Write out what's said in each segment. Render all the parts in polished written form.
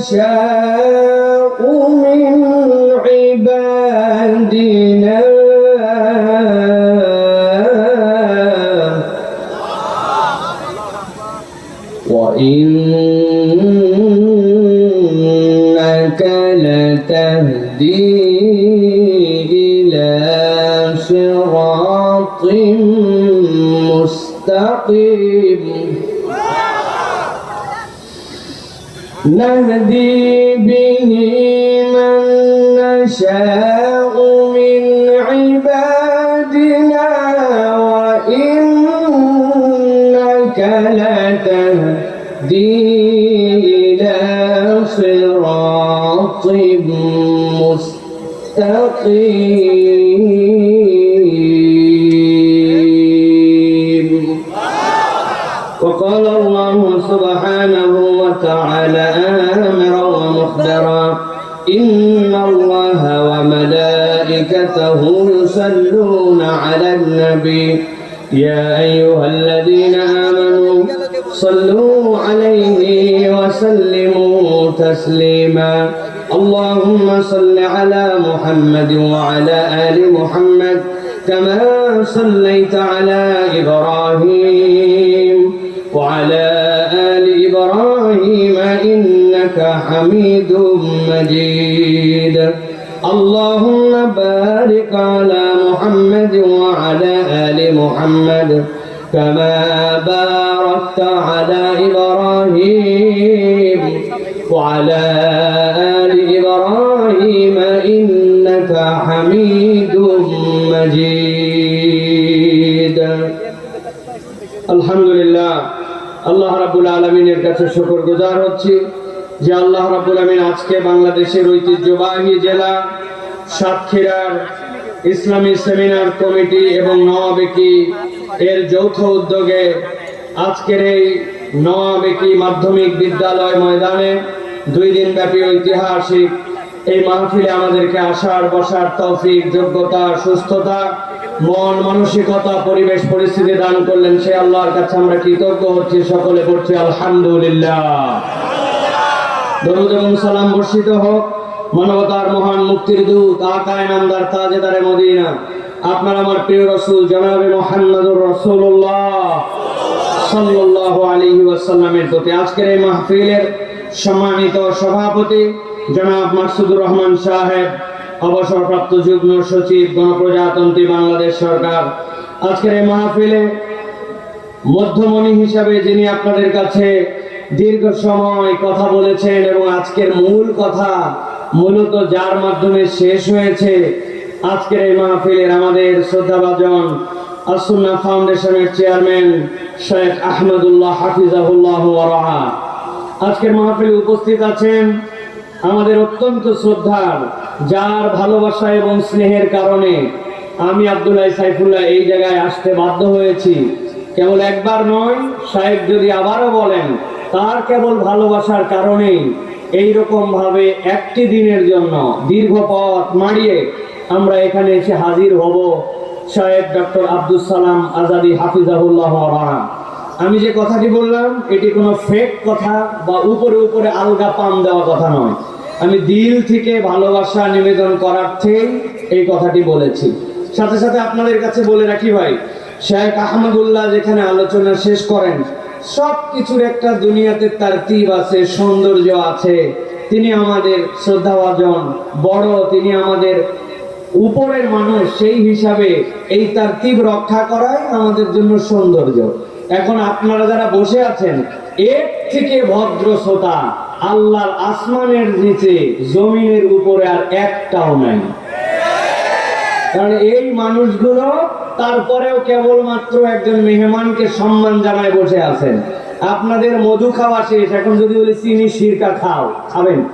نشاء من عبادنا وإنك لتهدي إلى صراط مستقيم نهدي به من نشاء من عبادنا وإنك لتهدي إلى صراط مستقيم وقال الله سبحانه وتعالى آمرا ومخبرا إن الله وملائكته يصلون على النبي يا أيها الذين آمنوا صلوا عليه وسلموا تسليما اللهم صل على محمد وعلى آل محمد كما صليت على إبراهيم وعلى آل إبراهيم إنك حميد مجيد اللهم بارك على محمد وعلى آل محمد كما باركت على إبراهيم وعلى آل إبراهيم إنك حميد مجيد الحمد لله আল্লাহ রাব্বুল আলামিনের কাছে শুকরগুজার হচ্ছি যে আল্লাহ রাব্বুল আলামিন আজকে বাংলাদেশের ঐতিহ্যবাহী জেলা সাতক্ষীরার ইসলামী সেমিনার কমিটি এবং নওয়াবেকি এর যৌথ উদ্যোগে আজকের এই নওয়াবেকি মাধ্যমিক বিদ্যালয় ময়দানে 2 দিন ব্যাপী ঐতিহাসিক এই মাহফিলে আমাদেরকে আসার বসার তৌফিক যোগ্যতা সুস্থতা মন মানসিকতা পরিবেশ পরিস্থিতি দান করলেন সেই আল্লাহর কাছে আমরা কৃতজ্ঞ হচ্ছি সকলে পড়ছি আলহামদুলিল্লাহ দরুদ এবং সালাম বর্ষিত হোক মানবতার মহান মুক্তির দূত আকা ইনামদার তাজেদারে মদিনা আপনার আমার প্রিয় রাসূল জনাবে মুহাম্মদুর রাসূলুল্লাহ সাল্লাল্লাহু আলাইহি ওয়াসাল্লামের প্রতি আজকের এই মাহফিলের সম্মানিত সভাপতি জনাব মাসুদুর রহমান সাহেব অবসরপ্রাপ্ত যুগ্ম সচিব গণপ্রজাতন্ত্রী বাংলাদেশ সরকার আজকের এই মাহফিলে মধ্যমণি হিসাবে যিনি আপনাদের কাছে দীর্ঘ সময় কথা বলেছেন এবং আজকের মূল কথা মূলত যার মাধ্যমে শেষ হয়েছে আজকের এই মাহফিলের আমাদের শ্রদ্ধাভাজন আস-সুন্নাহ ফাউন্ডেশনের চেয়ারম্যান শেখ আহমদুল্লাহ হাফিজাহুল্লাহ ওয়া রাহা আজকের মাহফিলে উপস্থিত আছেন আমাদের অত্যন্ত শ্রদ্ধার যার ভালোবাসা এবং স্নেহের কারণে আমি আব্দুল্লাহ সাইফুল্লাহ এই জায়গায় আসতে বাধ্য হয়েছি কেবল একবার নয় সাহেব যদি আবারও বলেন তার কেবল ভালোবাসার কারণেই এইরকম ভাবে একটি দিনের জন্য দীর্ঘ পথ মাড়িয়ে আমরা এখানে এসে হাজির হব সাহেব ডক্টর আব্দুল সালাম আজাদি হাফিজাহুল্লাহ ওয়া রাহা আমি যে কথাটি বললাম এটি কোনো ফেক কথা বা উপরে উপরে আলগা পাম দেওয়া কথা নয় আমি দিল থেকে ভালোবাসা নিবেদন করার্থেই এই কথাটি বলেছি সাথে সাথে আপনাদের কাছে বলে রাখি ভাই শেখ আহমদুল্লাহ যেখানে আলোচনা শেষ করেন সব কিছুর একটা দুনিয়াতে তারতিব আছে সৌন্দর্য আছে তিনি আমাদের শ্রদ্ধাভাজন বড় তিনি আমাদের উপরের মানুষ সেই হিসাবে এই তারতিব রক্ষা করাই আমাদের জন্য সৌন্দর্য এখন আপনারা যারা বসে আছেন এর থেকে ভদ্র শ্রোতা আল্লাহর আসমানের নিচে জমিনের উপরে আর একটাও নাই কারণ এই মানুষগুলো তারপরেও কেবলমাত্র একজন মেহমানকে সম্মান জানায় বসে আছেন আপনাদের মধু খাওয়া শেষ এখন যদি বলি চিনি সিরকা খাও খাবেন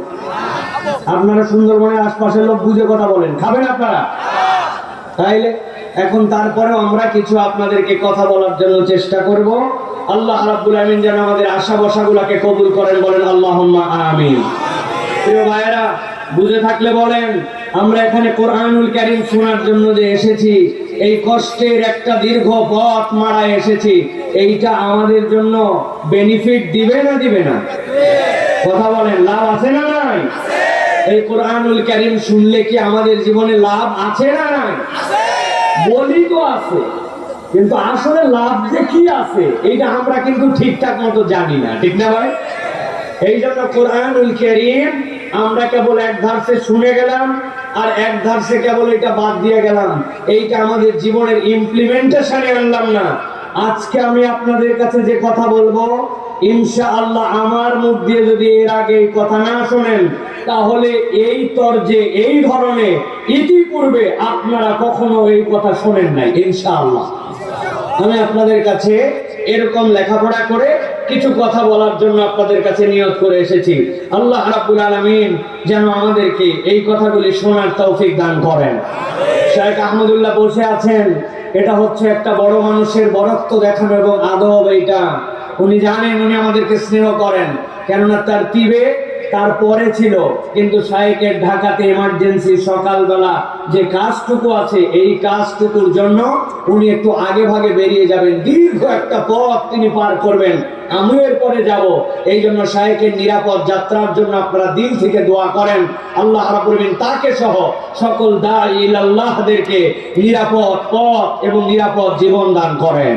আপনারা সুন্দরবনের আশপাশের লোক বুঝে কথা বলেন খাবেন আপনারা তাইলে এখন তারপরেও আমরা কিছু আপনাদেরকে কথা বলার জন্য চেষ্টা করব আল্লাহ রাব্বুল আমিন যেন আমাদের আশা বসাগুলোকে কবুল করেন বলেন আল্লাহুম্মা আমিন প্রিয় ভাইয়েরা বুঝে থাকলে বলেন আমরা এখানে কোরআনুল কারীম শোনার জন্য যে এসেছি এই কষ্টের একটা দীর্ঘ পথ মারায় এসেছি এইটা আমাদের জন্য বেনিফিট দিবে না কথা বলেন, লাভ আছে না নাই? এই কোরআনুল কারীম শুনলে কি আমাদের জীবনে লাভ আছে না নাই? বলি তো আছে, কিন্তু আসলে লাভ যে কি আছে এইটা আমরা কিন্তু ঠিকঠাক মতো জানি না, ঠিক না ভাই? এই জন্য কোরআনুল কারীম আমরা কেবল এক ধারসে শুনে গেলাম আর এক ধারসে কেবল এটা বাদ দিয়ে গেলাম, এইটা আমাদের জীবনের ইমপ্লিমেন্টেশনে আনলাম না। আজকে আমি আপনাদের কাছে যে কথা বলবো, ইনশাআল্লাহ আমার মুখ দিয়ে যদি এর আগে এই কথা না শোনেন, তাহলে এই তরজে এই ধরনের ইতিপূর্বে আপনারা কখনো এই কথা শোনেন নাই ইনশাআল্লাহ। আমি আপনাদের কাছে এরকম লেখাপড়া করে কিছু কথা বলার জন্য আপনাদের কাছে নিয়ত করে এসেছি। আল্লাহ রাব্বুল আলামিন যেন আমাদেরকে এই কথাগুলি শোনার তৌফিক দান করেন। শেখ আহমদুল্লাহ বসে আছেন, এটা হচ্ছে একটা বড় মানুষের বড়ত্ব দেখানো এবং আদব। এইটা উনি জানেন, উনি আমাদেরকে স্নেহ করেন, কেননা তার তিবে তারপরে ছিল, কিন্তু শায়েকের ঢাকাতে এমার্জেন্সি সকালবেলা যে কাজটুকু আছে এই কাজটুকুর জন্য উনি একটু আগে ভাগে বেরিয়ে যাবেন, দীর্ঘ একটা পথ তিনি পার করবেন, আমি এরপরে যাব। এই জন্য শায়েকের নিরাপদ যাত্রার জন্য আপনারা দিল থেকে দোয়া করেন, আল্লাহ রাব্বুল আলামিন তাকে সহ সকল দাঈ ইলাল্লাহদেরকে নিরাপদ পথ এবং নিরাপদ জীবন দান করেন।